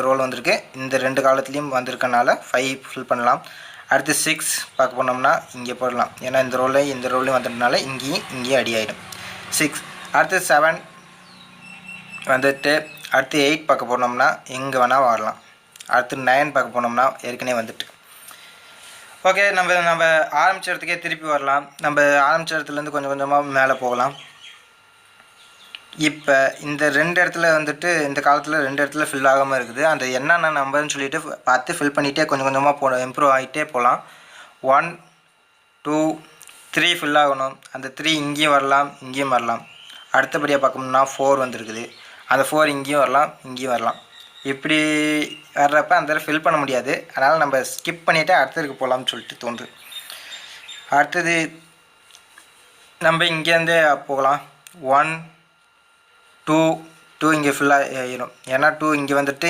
Role வந்திருக்கு. இந்த 2 காலத்துலேயும் வந்திருக்கனால 5 ஃபில் பண்ணலாம். அடுத்து 6 பார்க்க போனோம்னா இங்கே போடலாம். ஏன்னா இந்த ரோலையும் வந்ததுனால இங்கேயும் அடி ஆகிடும் 6. அடுத்து 7 வந்துட்டு அடுத்து 8 பார்க்க போனோம்னா எங்கே வேணால் வரலாம். அடுத்து 9 பார்க்க போனோம்னா ஏற்கனவே வந்துட்டு. ஓகே, நம்ம ஆரம்பித்த இடத்துக்கே திருப்பி வரலாம். நம்ம ஆரம்பித்த இடத்துலேருந்து கொஞ்சம் கொஞ்சமாக மேலே போகலாம். இப்போ இந்த 2 இடத்துல வந்துட்டு இந்த காலத்தில் 2 இடத்துல ஃபில் ஆகாமல் இருக்குது. அந்த என்னென்ன நம்பர்னு சொல்லிட்டு பார்த்து ஃபில் பண்ணிகிட்டே கொஞ்சம் கொஞ்சமாக இம்ப்ரூவ் ஆகிட்டே போகலாம். 1 2 3 ஃபில் ஆகணும். அந்த 3 இங்கேயும் வரலாம், இங்கேயும் வரலாம். அடுத்தபடியாக பார்க்கணும்னா 4 வந்துருக்குது. அந்த 4 இங்கேயும் வரலாம், இங்கேயும் வரலாம். இப்படி வர்றப்ப அந்த இடத்துல ஃபில் பண்ண முடியாது. அதனால் நம்ம ஸ்கிப் பண்ணிவிட்டு அடுத்ததுக்கு போகலாம்னு சொல்லிட்டு தோணுது. அடுத்தது நம்ம இங்கேருந்தே போகலாம். 1 2 இங்கே ஃபில் ஆகிடும். ஏன்னா 2 இங்கே வந்துட்டு